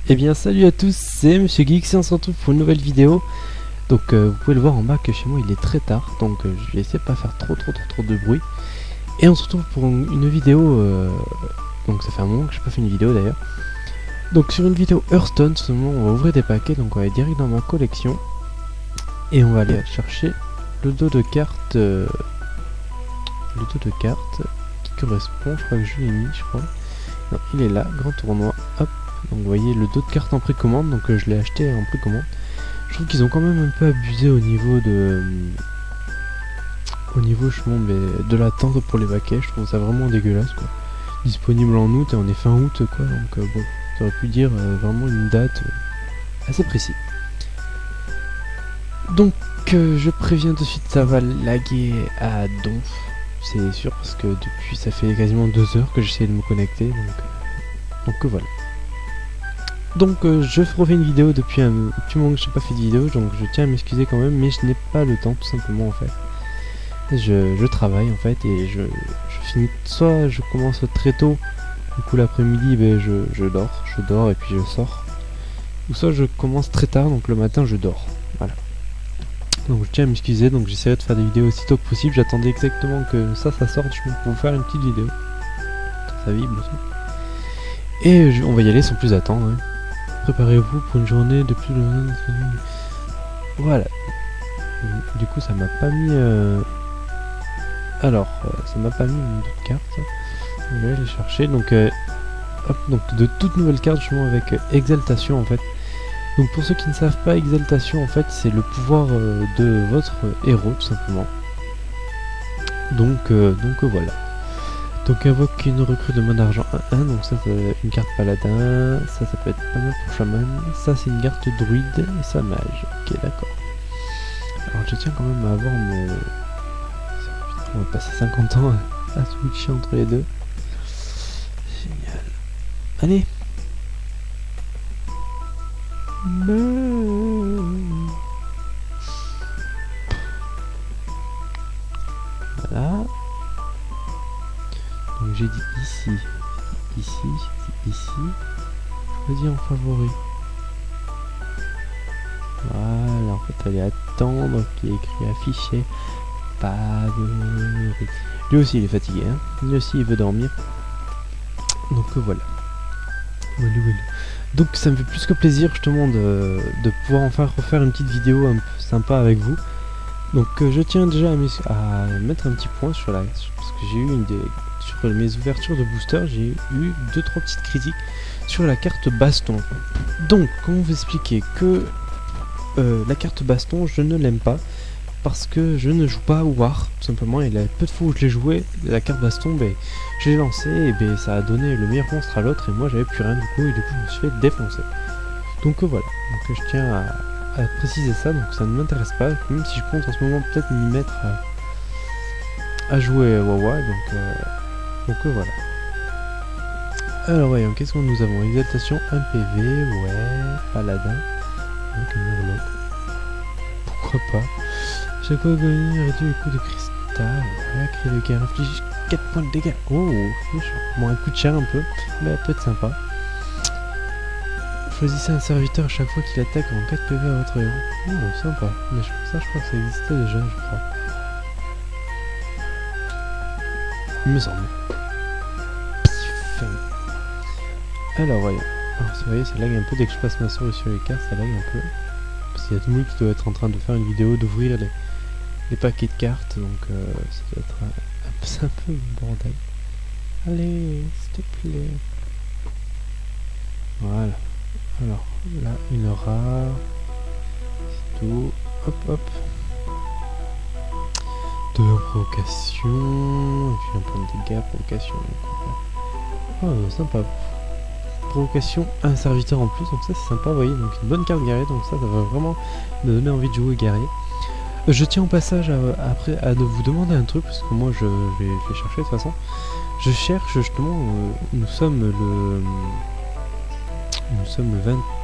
Eh bien salut à tous, c'est Monsieur Geeks et on se retrouve pour une nouvelle vidéo. Donc vous pouvez le voir en bas que chez moi il est très tard, donc je vais essayer de pas faire trop de bruit. Et on se retrouve pour une vidéo, donc ça fait un moment que j'ai pas fait une vidéo d'ailleurs. Donc sur une vidéo Hearthstone, ce moment on va ouvrir des paquets, donc on va aller direct dans ma collection. Et on va aller chercher le dos de cartes, qui correspond, je crois que je l'ai mis, je crois. Non, il est là, grand tournoi, hop. Donc vous voyez le dos de carte en précommande, donc je l'ai acheté en précommande. Je trouve qu'ils ont quand même un peu abusé au niveau de de l'attente pour les paquets. Je trouve ça vraiment dégueulasse quoi. Disponible en août et on est fin août quoi, donc bon, j'aurais pu dire vraiment une date assez précise. Donc je préviens de suite, ça va laguer à donf, c'est sûr, parce que depuis ça fait quasiment 2 heures que j'essaie de me connecter, donc voilà. Donc je refais une vidéo depuis un petit moment que je n'ai pas fait de vidéo, donc je tiens à m'excuser quand même, mais je n'ai pas le temps tout simplement en fait. Je travaille en fait et je finis, soit je commence très tôt, du coup l'après-midi ben, je dors et puis je sors. Ou soit je commence très tard, donc le matin je dors, voilà. Donc je tiens à m'excuser, donc j'essaierai de faire des vidéos aussi tôt que possible, j'attendais exactement que ça sorte pour vous faire une petite vidéo. Ça vibre aussi. Et on va y aller sans plus attendre. Hein. Préparez-vous pour une journée de plus de... Voilà. Du coup ça m'a pas mis... Alors, ça m'a pas mis une autre carte. Je vais aller chercher. Donc, hop, donc de toutes nouvelles cartes justement avec Exaltation en fait. Donc pour ceux qui ne savent pas, Exaltation en fait c'est le pouvoir de votre héros tout simplement. Donc voilà. Donc invoque une recrue de mode argent 1-1, donc ça c'est une carte paladin, ça peut être pas mal pour chaman, ça c'est une carte druide et ça mage, ok d'accord. Alors je tiens quand même à avoir mon... On va passer 50 ans à switcher entre les deux. Génial. Allez. Voilà. Donc j'ai dit ici, choisis en favori. Voilà, en fait, allez attendre qu'il y ait écrit affiché favori. Lui aussi il est fatigué, hein. Lui aussi il veut dormir. Donc voilà. Donc ça me fait plus que plaisir justement de pouvoir enfin refaire une petite vidéo un peu sympa avec vous. Donc je tiens déjà à mettre un petit point sur parce que j'ai eu sur mes ouvertures de booster, j'ai eu 2-3 petites critiques sur la carte baston. Donc comment vous expliquer que la carte baston je ne l'aime pas parce que je ne joue pas à War tout simplement, et la peu de fois où je l'ai joué, la carte baston, ben, je l'ai lancé et ben, ça a donné le meilleur monstre à l'autre et moi j'avais plus rien du coup, et du coup je me suis fait défoncer. Donc voilà, donc je tiens à préciser ça, donc ça ne m'intéresse pas, même si je compte en ce moment peut-être m'y mettre à jouer à Wawa, donc voilà. Alors voyons, qu'est-ce que nous avons? Exaltation 1 PV, ouais, paladin, donc Murloc, pourquoi pas. Chaque fois gagner réduit le coup de cristal, ouais, cri de guerre, inflige 4 points de dégâts, oh, méchant. Bon, un coup de cher un peu, mais peut-être sympa. Choisissez un serviteur à chaque fois qu'il attaque en 4 PV à votre héros. Oh, sympa. Mais ça, je crois que ça existait déjà, je crois. Il me semble. Alors, voyons. Alors, vous voyez, ça lag un peu dès que je passe ma souris sur les cartes, ça lag un peu. Parce qu'il y a tout le monde qui doit être en train de faire une vidéo, d'ouvrir les paquets de cartes, donc ça doit être un peu le bordel. Allez, s'il te plaît. Voilà. Alors, là, une rare. C'est tout. Hop, hop. 2 en provocation. Et puis un point de dégâts, provocation. Oh, sympa. Provocation, un serviteur en plus, donc ça c'est sympa, vous voyez. Donc une bonne carte guerrier, donc ça va vraiment me donner envie de jouer guerrier. Je tiens au passage après à vous demander un truc, parce que moi je vais chercher de toute façon. Je cherche justement, nous sommes le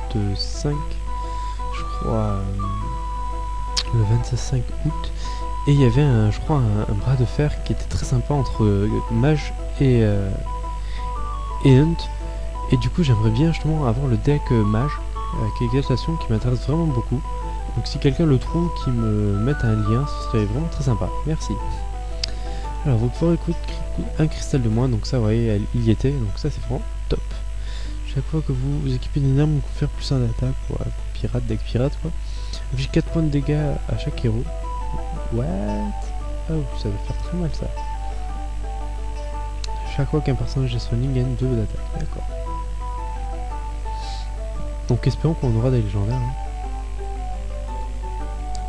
25, je crois, le 25 août, et il y avait je crois un bras de fer qui était très sympa entre Mage et Hunt. Et du coup j'aimerais bien justement avoir le deck mage avec exaltation qui m'intéresse vraiment beaucoup. Donc si quelqu'un le trouve, qui me mette un lien, ce serait vraiment très sympa. Merci. Alors vous pouvez écouter un cristal de moins, donc ça vous voyez, il y était, donc ça c'est vraiment top. Chaque fois que vous équipez une arme, vous pouvez faire plus 1 d'attaque, ouais, pirate, deck pirate quoi. J'ai 4 points de dégâts à chaque héros. What? Oh, ça va faire très mal ça. Chaque fois qu'un personnage est soigné, gagne 2 d'attaque, d'accord. Donc espérons qu'on aura des légendaires. Hein.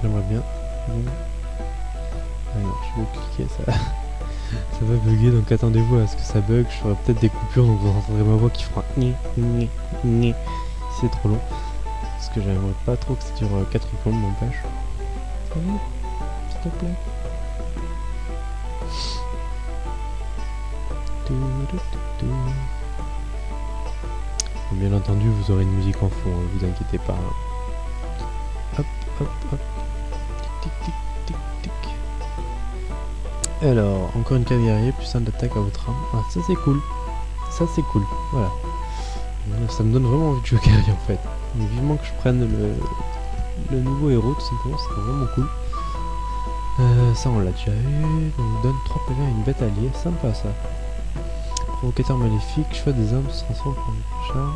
J'aimerais bien. Bon. Ah non, je vais cliquer ça. Ça va bugger, donc attendez-vous à ce que ça bug. Je ferai peut-être des coupures, donc vous entendrez ma voix qui fera ni si c'est trop long. Parce que j'aimerais pas trop que ça dure 4 plombes, m'empêche. Allez, s'il te plaît. Bien entendu, vous aurez une musique en fond, hein, vous inquiétez pas. Hop, hop, hop. Tic, tic, tic, tic, tic. Alors, encore une carte guerrier, plus 1 d'attaque à votre arme. Ah, ça c'est cool. Ça c'est cool, voilà. Ça me donne vraiment envie de jouer guerrier en fait. Mais vivement que je prenne le nouveau héros, tout simplement, c'est vraiment cool. Ça on l'a déjà eu. Donc donne 3 PV à une bête alliée, sympa ça. Provocateur maléfique, choix des armes se transforme en chat.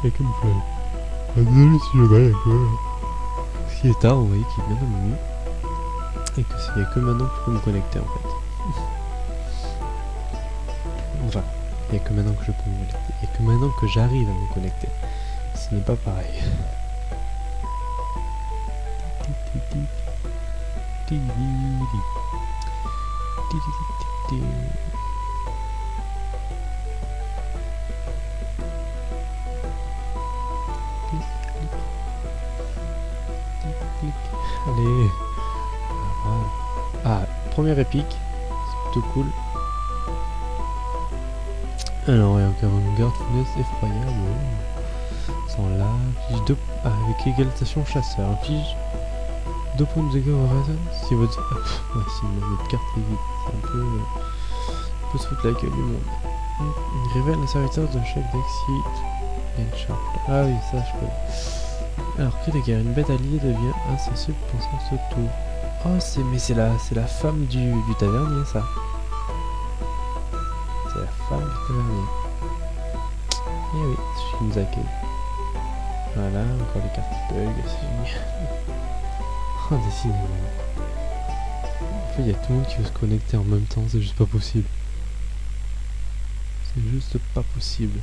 Et camouflage. Désolé si je vais ce qui est tard, vous voyez qu'il est bien dans minuit. Et que s'il n'y a que maintenant que je peux me connecter en fait. Enfin, il n'y a que maintenant que je peux me connecter. Et que maintenant que j'arrive à me connecter. Ce n'est pas pareil. Allez. Ah, première épique. C'est plutôt cool. Alors, il y a encore une garde funeste effroyable. Sans là. Fiche 2. Ah, avec égalisation chasseur. Fiche 2 points de dégâts au reste. Si votre. Ouais, si votre carte est vide. C'est un peu se foutre la gueule du monde. Révèle la serviteur de chaque deck si. Ah oui, ça je peux. Alors que la guerre, une bête alliée devient insensible pensant ce tour. Oh, c'est la femme du tavernier, ça. C'est la femme du tavernier. Eh oui, c'est Shinzake. Voilà, encore les cartes bug. Oh, décidément. En fait, il y a tout le monde qui veut se connecter en même temps, c'est juste pas possible. C'est juste pas possible.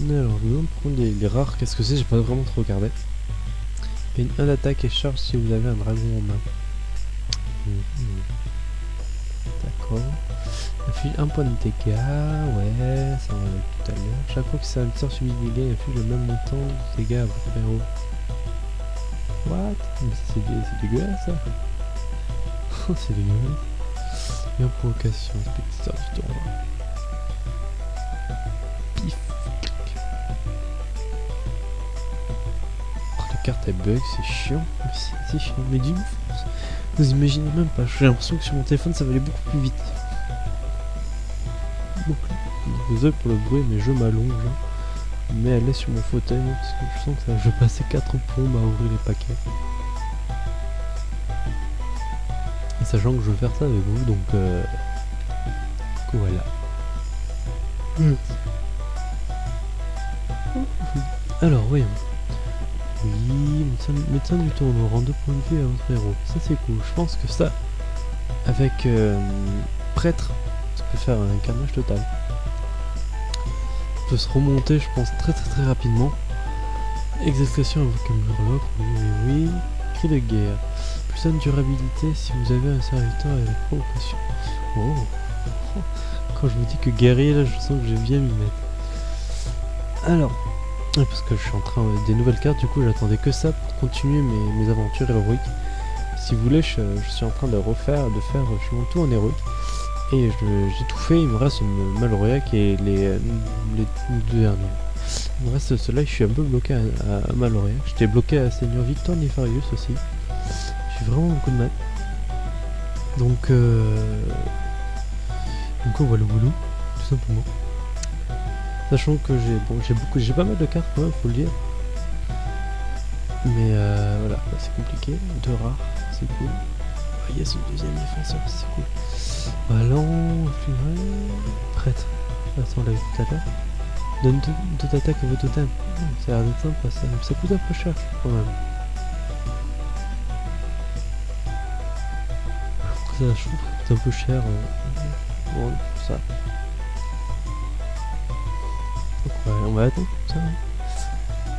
Alors, nous allons prendre les rares. Qu'est-ce que c'est? J'ai pas vraiment trop regardé. Et une 1 d'attaque et charge si vous avez un dragon en main. D'accord. Inflige 1 point de dégâts. Ouais, ça on l'a vu tout à l'heure. Chaque fois que ça sort subit de dégâts, inflige le même montant de dégâts à votre héros. What? Mais c'est dégueulasse ça. C'est dégueulasse. Et en provocation, spectateur du tournoi. Pif. Oh, la carte elle bug, c'est chiant. C'est chiant, mais du coup, vous imaginez même pas. J'ai l'impression que sur mon téléphone ça va aller beaucoup plus vite. Donc, désolé pour le bruit, mais je m'allonge. Hein. Mais elle est sur mon fauteuil hein, parce que je sens que ça, je vais passer 4 plombes à ouvrir les paquets. Et sachant que je veux faire ça avec vous, donc voilà. Alors voyons. Oui, médecin du tournoi, rend 2 points de vue à votre héros. Ça c'est cool. Je pense que ça, avec prêtre, ça peut faire un carnage total. Ça peut se remonter, je pense, très rapidement. Exaltation invoque un murloc, oui. Cri de guerre. Plus 1 durabilité si vous avez un serviteur avec provocation. Oh. Quand je vous dis que guerrier, là, je sens que je viens m'y mettre. Alors, parce que je suis en train des nouvelles cartes, du coup j'attendais que ça pour continuer mes aventures héroïques. Si vous voulez, je suis en train de faire justement tout en héroïque. Et j'ai tout fait, il me reste Maloriac et les 2 derniers. Il me reste cela, je suis un peu bloqué à Maloriac. J'étais bloqué à Seigneur Victor Nefarius aussi. fait vraiment beaucoup de mal. Donc voilà, tout simplement. Sachant que j'ai pas mal de cartes quand même, faut le dire. Mais voilà, c'est compliqué. 2 rares, c'est cool. Ah yes, le deuxième défenseur, c'est cool. Ballon, prêtre. Attends, on l'a vu tout à l'heure. Donne 2 d'attaque à vos totems. Ça a l'air d'être sympa ça. Ça coûte un peu cher quand même. Ça, je trouve que c'est un peu cher. Bon, ça. Donc ouais, on va attendre ça.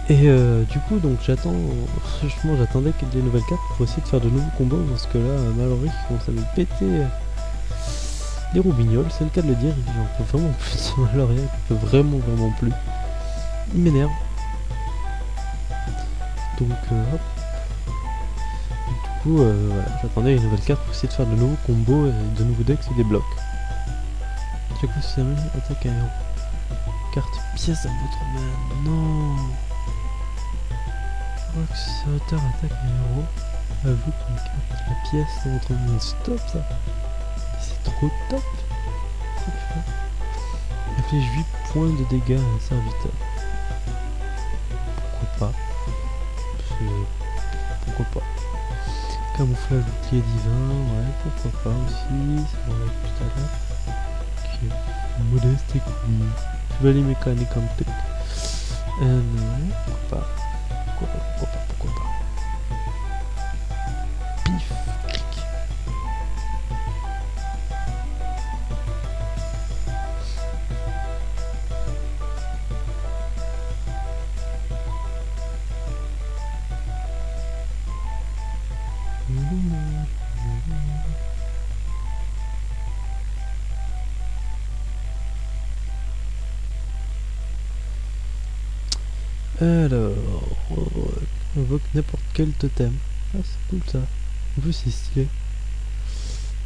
Et du coup, donc j'attendais qu'il y ait des nouvelles cartes pour essayer de faire de nouveaux combos parce que là, Mallory commence à me péter les roubignoles, c'est le cas de le dire. J'en peux vraiment plus de ce Mallory, j'en peux vraiment plus. Il m'énerve. Donc hop. Et du coup, voilà, j'attendais une nouvelle carte pour essayer de faire de nouveaux combos et de nouveaux decks et des blocs. Chaque fois, si ça me attaque à un héros. Carte pièce à votre main. Non. Auteur attaque un héros. Ajoute une carte la pièce dans votre main. Stop ça. C'est trop top. Trop fort. Inflige 8 points de dégâts à un serviteur. Pourquoi pas. Pourquoi pas. Camouflage bouclier divin. Ouais, pourquoi pas aussi. C'est bon, là tout à l'heure. Ok. Modeste et cool. Chevalier mécanique en tech. Non, pourquoi pas. Pourquoi pas. Pif, clic. Alors, on invoque n'importe quel totem. Ah, c'est cool ça. En plus, c'est stylé.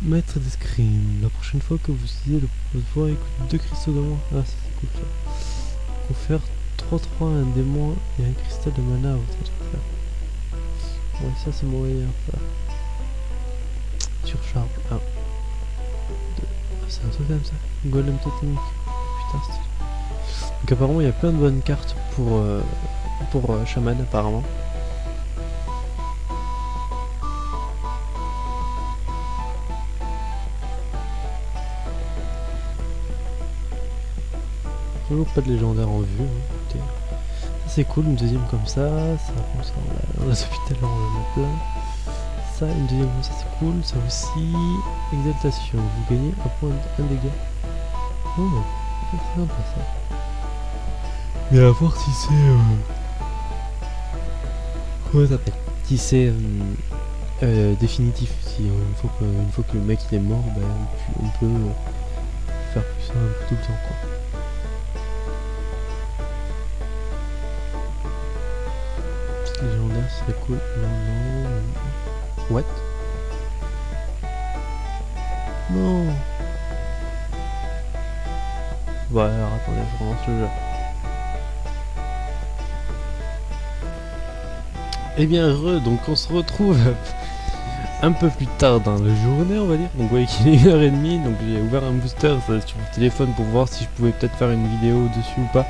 Maître d'escrime. La prochaine fois que vous utilisez le pouvoir, écoute 2 cristaux de moins. Ah, c'est cool ça. Confère 3-3 à un démon et un cristal de mana à votre adversaire. Ouais, ça c'est moyen. Ça. Surcharge. 1. 2. Ah, c'est un totem ça. Golem totémique. Putain, stylé. Donc apparemment il y a plein de bonnes cartes pour Shaman apparemment. Toujours pas de légendaire en vue, hein, écoutez. Ça c'est cool, une deuxième comme ça comme ça on l'a depuis tout à l'heure, on en a plein. Ça, une deuxième comme ça c'est cool, ça aussi. Exaltation, vous gagnez un dégât. Oh, c'est sympa ça. Mais à voir si c'est comment ça s'appelle, si c'est définitif, si une fois que le mec il est mort, ben, on peut faire plus ça un peu tout le temps quoi. Légendaire c'est cool. Non. What? Non. Bon alors attendez, je relance le jeu. Et bien heureux, donc on se retrouve un peu plus tard dans la journée on va dire. Donc vous voyez qu'il est 1h30, donc j'ai ouvert un booster sur mon téléphone pour voir si je pouvais peut-être faire une vidéo dessus ou pas.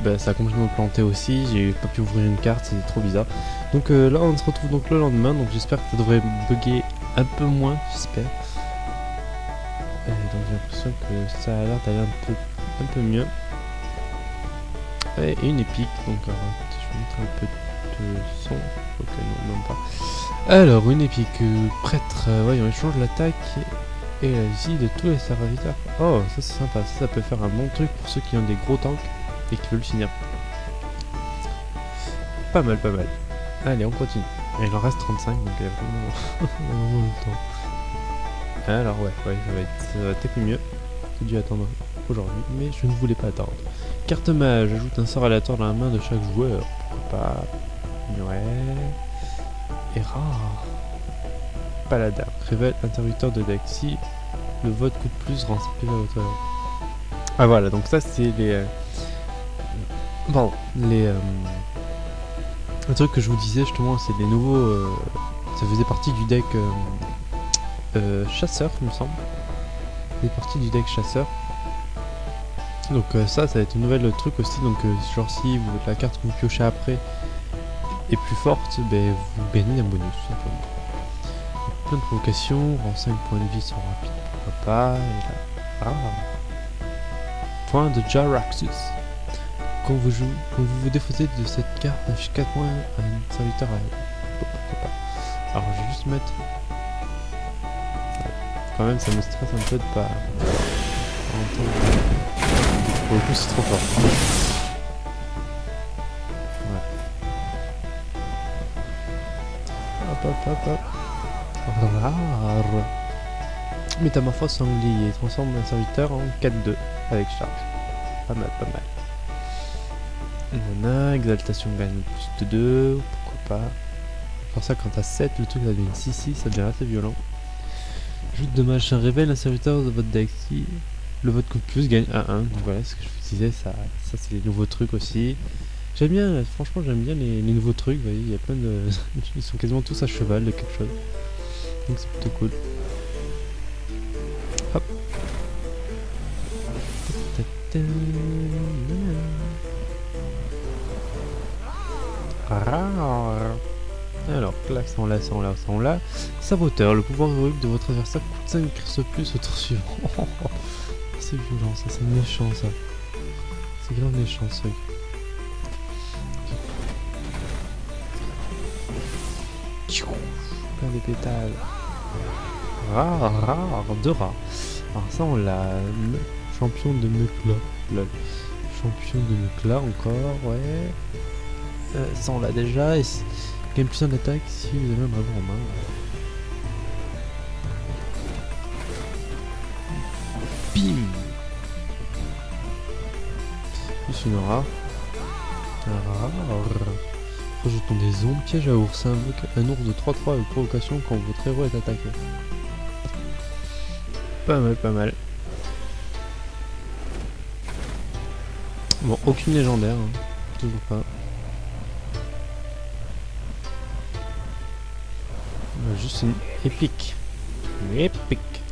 Ben, ça a complètement planté aussi, j'ai pas pu ouvrir une carte, c'est trop bizarre. Donc là on se retrouve donc le lendemain, donc j'espère que ça devrait bugger un peu moins, j'espère. Donc j'ai l'impression que ça a l'air d'aller un peu mieux. Et une épique, donc alors, je vais mettre un peu de son, ok non même pas. Alors une épique prêtre, voyons, il change l'attaque et la vie de tous les serviteurs. Oh ça c'est sympa, ça peut faire un bon truc pour ceux qui ont des gros tanks et qui veulent finir. Pas mal. Allez on continue. Et il en reste 35 donc il y a vraiment le temps. Alors ouais ça va être un peu mieux. J'ai dû attendre aujourd'hui mais je ne voulais pas attendre. Carte mage, ajoute un sort aléatoire dans la main de chaque joueur. Pourquoi pas. Ouais. Et rare. Paladin. Révèle interrupteur de deck. Si le vote coûte plus, rend ça plus à votre honneur. Ah voilà, donc ça c'est les... le truc que je vous disais justement, c'est les nouveaux Ça faisait partie du deck chasseur, il me semble. Ça faisait partie du deck chasseur. Donc ça va être un nouvel truc aussi. Donc genre si la carte que vous piochez après est plus forte, ben, vous gagnez un bonus tout simplement. Donc, plein de provocations, rend 5 points de vie sont rapides, pourquoi pas. Et là, point de Jaraxxus. Quand vous vous défaussez de cette carte, affiche 4 points à un serviteur à pourquoi pas. Alors je vais juste mettre. Quand même ça me stresse un peu de pas entendre. Pour le coup c'est trop fort. Ouais. Hop. Métamorphose sanglier, transforme un serviteur en 4-2 avec charge. Pas mal. Nana, exaltation gagne plus de 2, pourquoi pas. Pour ça quand t'as 7, le truc ça devient 6-6, ça devient assez violent. Joute de machin, révèle un serviteur de votre deck. Si le vote coûte plus, gagne 1-1. Donc voilà ce que je vous disais, ça c'est les nouveaux trucs aussi. J'aime bien, franchement j'aime bien les nouveaux trucs, vous voyez, il y a plein de... Ils sont quasiment tous à cheval de quelque chose. Donc c'est plutôt cool. Hop. Alors, claque, sans là. Saboteur, le pouvoir héroïque de votre adversaire coûte 5 crisses plus au tour suivant. C'est violent, ça, c'est méchant, ça. C'est grave méchant, ce truc. Plein des pétales. Deux rares. Alors ça, on l'a. Champion de Mekla. Champion de Mekla encore, ouais. Ça, on l'a déjà. Et gagne plus d'attaque si vous avez un dragon en main. Bim. Plus une rare. Rejetons des ombres. Piège à ours. Invoque un ours de 3-3 avec provocation quand votre héros est attaqué. Pas mal. Bon, aucune légendaire. Hein. Toujours pas. Juste une épique.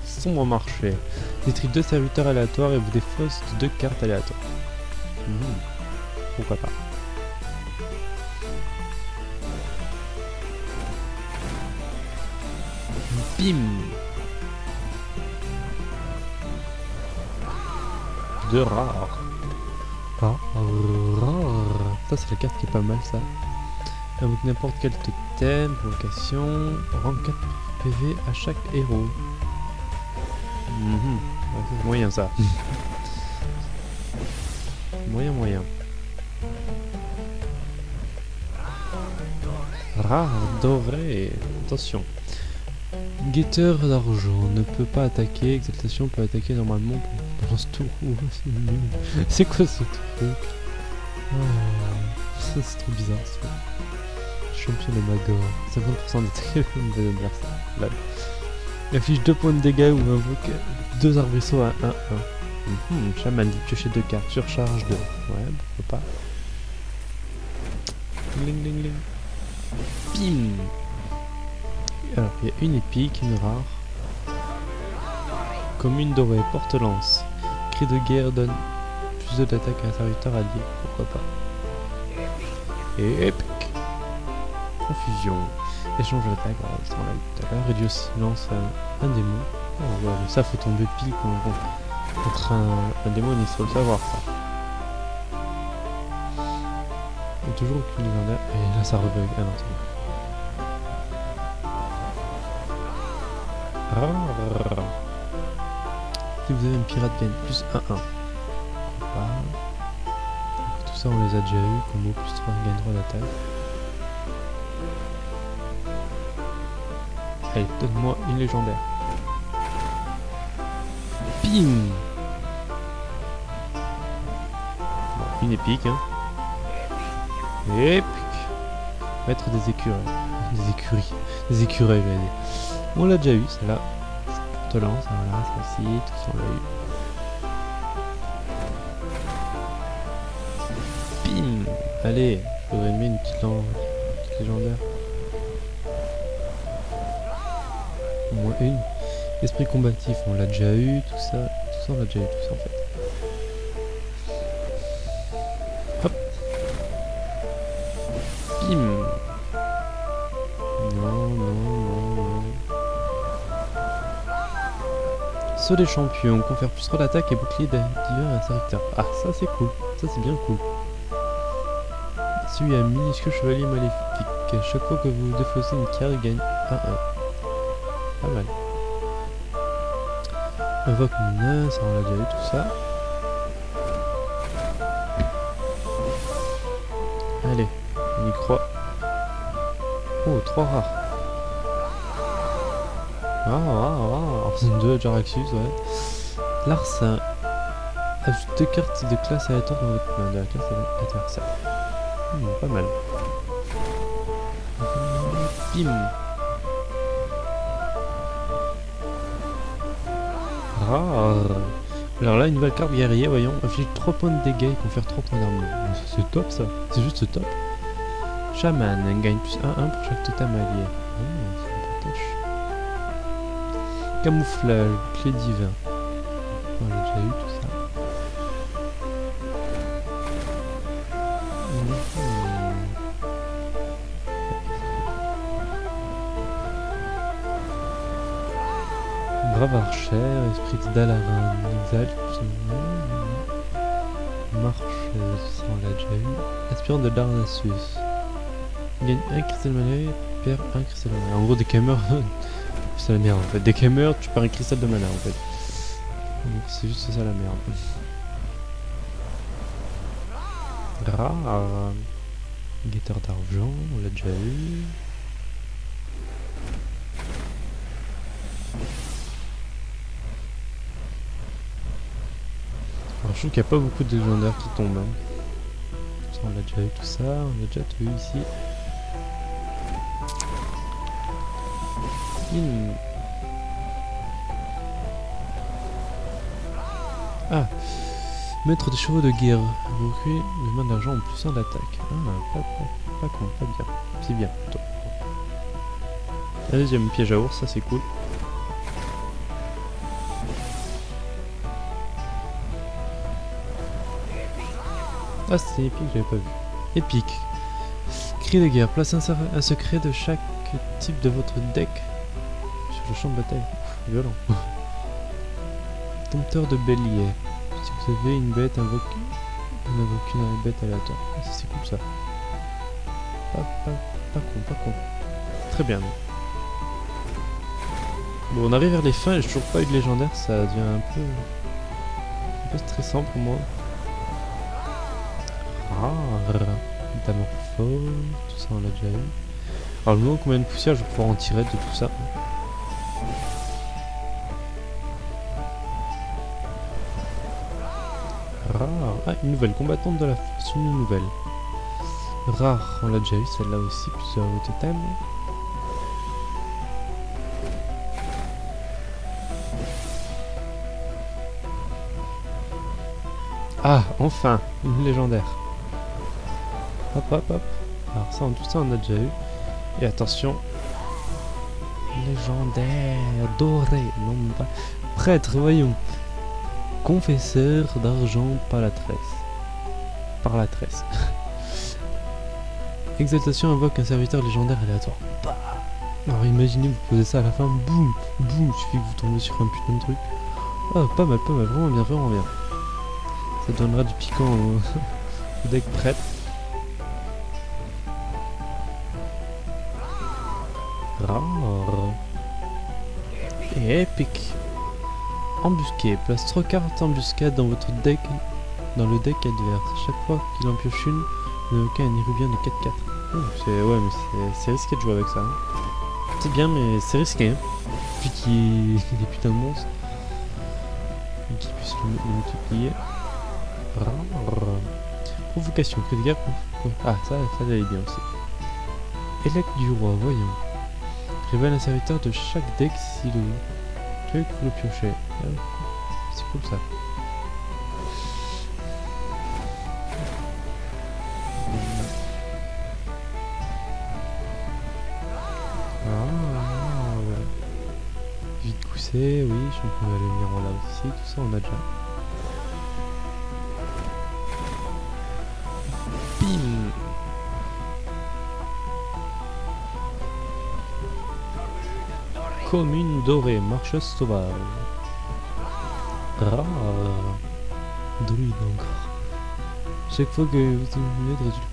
Sombre marché. Détruit 2 serviteurs aléatoires et vous défausse 2 cartes aléatoires. Pourquoi pas. Bim. 2 rares. Ça c'est la carte qui est pas mal ça. Avec n'importe quel totem, provocation, rend 4 PV à chaque héros. Ouais, c'est moyen ça. moyen. Rare doré. Attention. Guetteur d'argent ne peut pas attaquer. Exaltation peut attaquer normalement pendant ce tour. C'est quoi ce truc? Ça c'est trop bizarre ce truc. Champion de Magor. 50% d'attaque de l'adversaire. Il affiche 2 points de dégâts ou invoque 2 arbrisseaux à 1-1. Chaman dit piocher 2 cartes. Surcharge 2. Ouais, pourquoi pas. Ling. Bim. Alors, il y a une épique, une rare. Commune dorée, porte-lance. Cri de guerre donne plus d'attaque à un serviteur allié. Pourquoi pas. Et épique. Confusion. Échange d'attaque, alors on l'a eu tout à l'heure. Réduit au silence un démon. Oh, ouais, mais ça faut tomber pile contre un démon, il faut le savoir ça. Il y a toujours aucune légendaire. Et là ça rebug. Ah non, c'est bon. Si vous avez un pirate gagne plus 1-1. Tout ça on les a déjà eu. Combo plus 3 gagne 3 d'attaque. Allez, donne-moi une légendaire. Bim. Bon, une épique, hein. Épique. Maître des écureuils. Des écureuils, je vais dire. On l'a déjà eu, celle-là. Porte-lance, voilà, celle-ci, tout ça on l'a eu. Bim. Allez, faudrait mettre une petite légendaire. une. Esprit combatif, on l'a déjà eu, tout ça on l'a déjà eu, tout ça en fait. Hop. Bim. Non. Saut des champions, confère plus sur l'attaque et bouclier divers à un serviteur. Ah, ça c'est cool, ça c'est bien cool. Celui un minuscule chevalier maléfique. Chaque fois que vous défaussez une carte, gagne 1-1. Pas mal. Invoque une nain, ça on l'a déjà eu tout ça. Allez, on y croit. Oh, 3 rares. Ah, 2 Jaraxus, ouais. Larcin. Ajoute 2 cartes de classe aléatoire dans votre main de la classe adversaire. Pas mal. Bim. Rare. Alors là, une nouvelle carte guerrier, voyons. Inflige 3 points de dégâts et confère 3 points d'armure. C'est top ça. C'est juste top. Chaman, gagne plus 1-1 pour chaque totem allié. C'est un partage. Camouflage, clé divin. On a déjà eu tout ça. Brave archer, esprit d'Alaran, exalte, marcheuse, ça on l'a déjà eu. Aspirant de Darnassus. Gagne 1 cristal mana, perd 1 cristal de mana. En gros, des gamers, c'est la merde en fait. Des gamers, tu perds un cristal de mana en fait. C'est juste ça la merde. Rare. Guetteur d'argent, on l'a déjà eu. Alors, je trouve qu'il n'y a pas beaucoup de légendaires qui tombent. Hein. Ça, on l'a déjà eu tout ça, on a déjà tout eu ici. Ah, maître des chevaux de guerre. Vous recrutez le main d'argent en plus 1 d'attaque. Ah, pas con, pas bien. C'est bien, plutôt. Un deuxième piège à ours, ça c'est cool. Ah, c'est épique, j'avais pas vu. Épique. Cri de guerre. Place un secret de chaque type de votre deck sur le champ de bataille. Ouf, violent. Dompteur de bélier. Si vous avez une bête, invoque une bête aléatoire. Ah, c'est cool ça. Pas con. Très bien. Bon, on arrive vers les fins et j'ai toujours pas eu de légendaire, ça devient un peu stressant pour moi. Métamorphose, tout ça on l'a déjà eu. Alors je me demande combien de poussière je vais pouvoir en tirer de tout ça. Rare. Ah, une nouvelle combattante de la force, une nouvelle. Rare, on l'a déjà eu celle-là aussi, plusieurs totems. Ah, enfin, une légendaire. Hop. Alors ça, tout ça on a déjà eu. Et attention. Légendaire, doré, non pas. Prêtre, voyons. Confesseur d'argent par la tresse. Exaltation invoque un serviteur légendaire aléatoire. Bah. Alors imaginez, vous posez ça à la fin, boum, il suffit que vous tombez sur un putain de truc. Oh, pas mal, vraiment bien. Ça donnera du piquant au deck prêtre. Rare. Et épique. Embusqué. Place 3 cartes embuscade dans votre deck, dans le deck adverse. Chaque fois qu'il en pioche une, vous invoquez un Irubien de 4-4. Ouais, mais c'est risqué de jouer avec ça. Hein. C'est bien, mais c'est risqué. Hein. Vu qu'il est des putains de monstres. Et qu'il puisse le multiplier. Rare. Provocation, cri de guerre. Ah, ça allait bien aussi. Élect du roi, voyons. Révèle un serviteur de chaque deck si le truc vous le piochez. C'est cool ça. côté, oui, je peux aller venir là aussi, tout ça on a déjà. Bim. Commune dorée, marcheuse sauvage. Rare. Druide encore. Chaque fois que vous venez de résultat.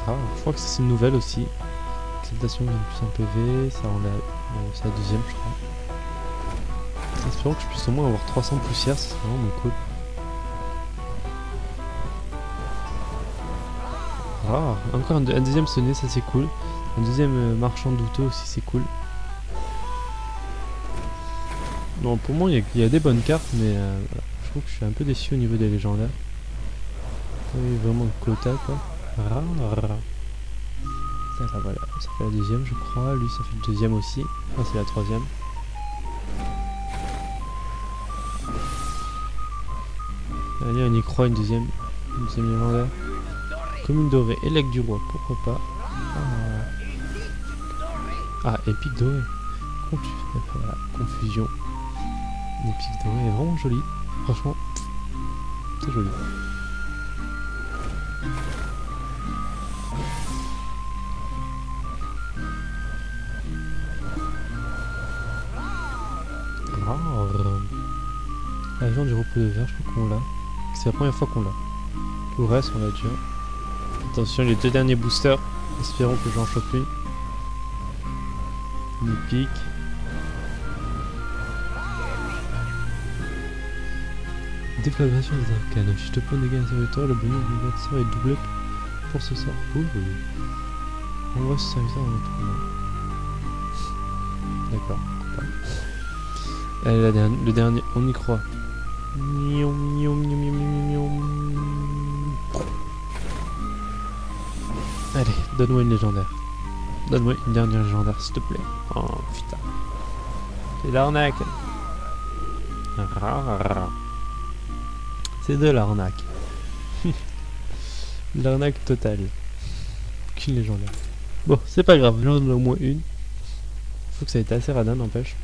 Ah, je crois que c'est une nouvelle aussi. Acceptation de plus un PV, ça enlève. Bon, c'est la deuxième, je crois. Espérons que je puisse au moins avoir 300 poussières, c'est vraiment cool. Ah, encore un deuxième sonnet, ça c'est cool. Un deuxième marchand douteux aussi, c'est cool. Non, pour moi, il y a des bonnes cartes, mais voilà. Je trouve que je suis un peu déçu au niveau des légendaires. Oui, vraiment le quota, quoi. Ça, là, voilà. Ça fait la deuxième, je crois. Lui, ça fait le deuxième aussi. Ah, c'est la troisième. Allez, on y croit, une deuxième légendaire. Commune dorée, élec du roi, pourquoi pas. Ah, épique doré. Voilà, confusion. L'épique doré est vraiment joli. Franchement, c'est joli. La viande du repos de verre, je crois qu'on l'a. C'est la première fois qu'on l'a. Tout le reste, on l'a déjà. Attention, les deux derniers boosters. Espérons que j'en chope une. Une épique. Déflagration des arcanes. Si je te prends des dégâts à serviteur, le bonus de l'adversaire est doublé pour ce sort. Cool. On voit ce serviteur dans le tournoi. D'accord. Allez, le dernier, on y croit. Allez, donne-moi une légendaire. Donne-moi une dernière légendaire, s'il te plaît. Oh putain. C'est l'arnaque. C'est de l'arnaque. L'arnaque totale. Aucune légendaire. Bon, c'est pas grave, j'en ai au moins une. Faut que ça ait été assez radin, n'empêche.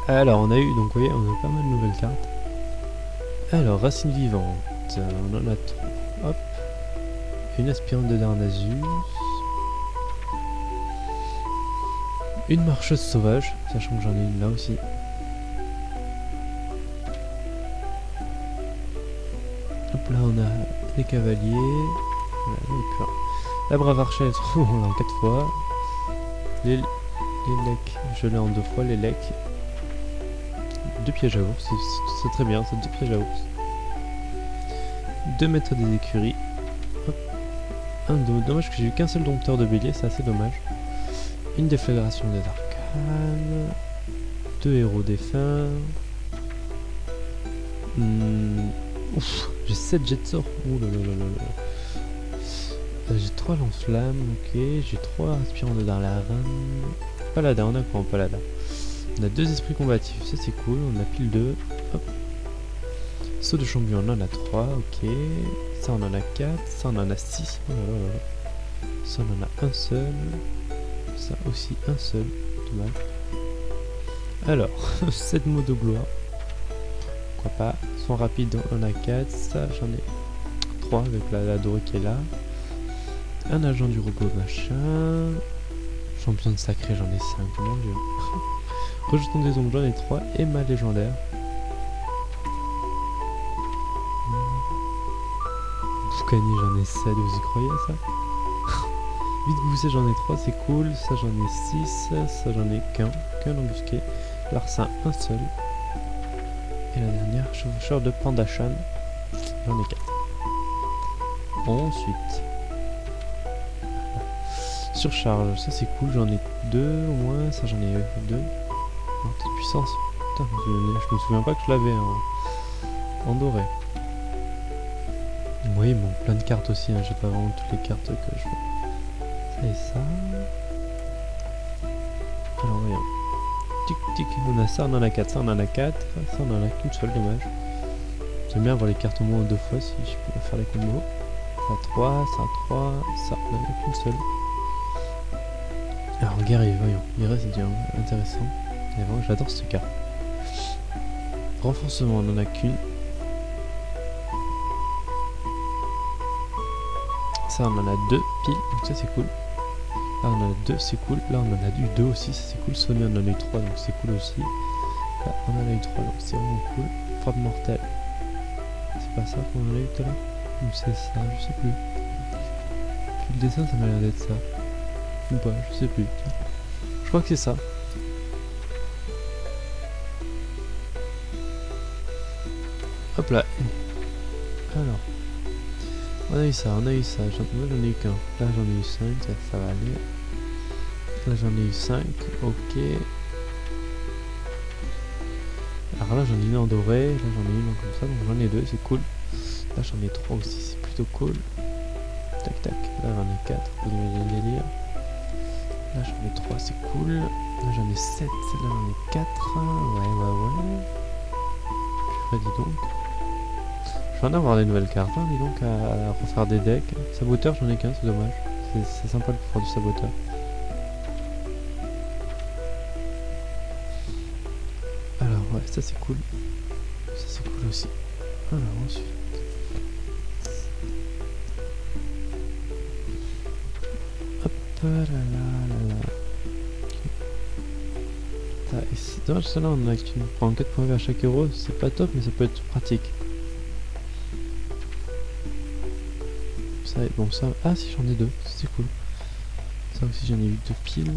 Alors, on a eu, donc vous voyez, on a pas mal de nouvelles cartes. Alors, racine vivante, on en a 3. Hop. Une aspirante de Darnazuz. Une marcheuse sauvage, sachant que j'en ai une là aussi. Hop là, on a les cavaliers. Voilà, la brave archère, on l'a en 4 fois. Les lecs, je l'ai en 2 fois, les lecs. 2 pièges à ours, c'est très bien, c'est 2 pièges à ours. 2 maîtres des écuries. Hop. Dommage que j'ai eu qu'un seul dompteur de bélier, c'est assez dommage. Une déflagration des arcanes. 2 héros défunts. Ouf, j'ai 7 jets de sort. Ouh là là là là. J'ai 3 lance-flammes, ok. J'ai 3 aspirants de Darlaran. Paladin, on a quoi en paladin? On a 2 esprits combatifs, ça c'est cool, on a pile 2. Hop. Saut de champion, on en a 3, ok. Ça on en a 4, ça on en a 6. Oh là là là. Ça on en a un seul. Ça aussi un seul, dommage. Alors, 7 mots de gloire. Pourquoi pas. Son rapide, on en a 4. Ça j'en ai 3 avec la dorée qui est là. Un agent du robot machin. Champion de sacré, j'en ai 5, mon dieu. Rejetons des ombres, j'en ai 3 et ma légendaire. Boufcani, j'en ai 7, vous y croyez à ça? Vite boussé, j'en ai 3, c'est cool. Ça, j'en ai 6. Ça, j'en ai qu'un embusqué. Larcin, un seul. Et la dernière, chevaucheur de Pandachan, j'en ai 4. Ensuite, surcharge, ça c'est cool, j'en ai 2 au moins. Ça, j'en ai 2. Petite puissance. Putain, je me souviens pas que je l'avais en doré. Oui, bon, plein de cartes aussi, hein. J'ai pas vraiment toutes les cartes que je veux. Ça et ça. Alors voyons. Tic tic, on a ça, on en a 4, ça on en a 4, ça on en a qu'une seule, dommage. Ça J'aime bien avoir les cartes au moins 2 fois si je peux faire les combos. Ça 3, ça 3, ça, on n'en a qu'une seule. Alors guerrier, voyons, il reste bien intéressant. Et vraiment, j'adore ce carte. Renforcement, on n'en a qu'une. Ça, on en a 2 pile, donc ça c'est cool. Là, on en a 2, c'est cool. Là, on en a eu 2 aussi, ça c'est cool. Sonia, on en a eu 3, donc c'est cool aussi. Là, on en a eu 3, donc c'est vraiment cool. Frappe mortelle. C'est pas ça qu'on en a eu tout à l'heure? Ou c'est ça, je sais plus. Puis le dessin, ça m'a l'air d'être ça. Ou pas, je sais plus. Je crois que c'est ça. Hop là. Alors. On a eu ça, on a eu ça. Moi j'en ai eu qu'un. Là j'en ai eu 5, ça va aller. Là j'en ai eu 5, ok. Alors là j'en ai une en doré, là j'en ai une comme ça, donc j'en ai 2, c'est cool. Là j'en ai 3 aussi, c'est plutôt cool. Tac tac, là j'en ai 4, vous imaginez le délire. Là j'en ai 3, c'est cool. Là j'en ai 7, là j'en ai 4. Ouais. Puis dis donc. Je vais en avoir des nouvelles cartes, hein, dis donc, à refaire des decks. Saboteur, j'en ai qu'un, c'est dommage. C'est sympa le pouvoir du saboteur. Alors, ouais, ça c'est cool. Ça c'est cool aussi. Alors, ensuite. Hop là. Okay. C'est dommage, celle-là, on a qu'une. Prends 4 points à chaque héros, c'est pas top, mais ça peut être pratique. Bon ça... Ah si j'en ai 2, c'est cool. Ça aussi j'en ai eu 2 piles.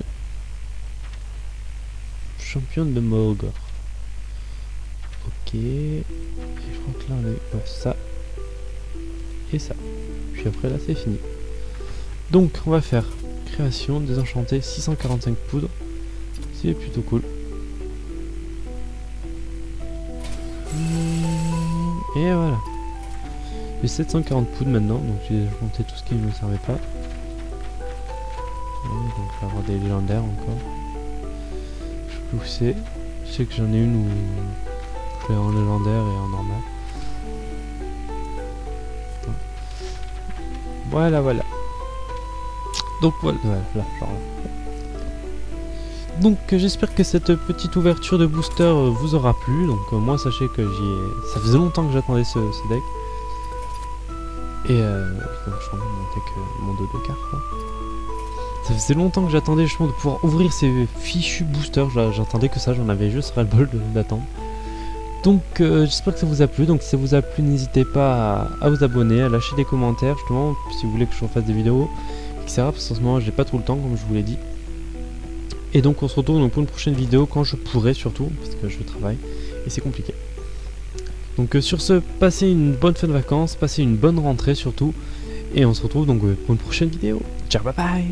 Championne de Morgor. Ok. Et je crois que là on a eu ouais, ça. Et ça. Puis après là c'est fini. Donc on va faire création, désenchanté, 645 poudres. C'est plutôt cool. Et voilà. J'ai 740 poudres maintenant, donc j'ai monté tout ce qui ne me servait pas. Et donc je vais avoir des légendaires encore. Je sais plus où c'est. Je sais que j'en ai une où je l'ai en légendaire et en normal. Voilà. Donc voilà, genre là. Donc j'espère que cette petite ouverture de booster vous aura plu. Donc moi sachez que ça faisait longtemps que j'attendais ce deck. Et je suis en train de monter mon dos de cartes là. Ça faisait longtemps que j'attendais justement de pouvoir ouvrir ces fichus boosters. J'attendais que ça, j'en avais juste ras-le-bol d'attendre. Donc j'espère que ça vous a plu. Donc si ça vous a plu, n'hésitez pas à vous abonner, à lâcher des commentaires justement si vous voulez que je refasse des vidéos, etc. Parce qu'en ce moment j'ai pas trop le temps comme je vous l'ai dit. Et donc on se retrouve donc pour une prochaine vidéo quand je pourrai surtout, parce que je travaille et c'est compliqué. Donc sur ce, passez une bonne fin de vacances, passez une bonne rentrée surtout. Et on se retrouve donc pour une prochaine vidéo. Ciao, bye bye.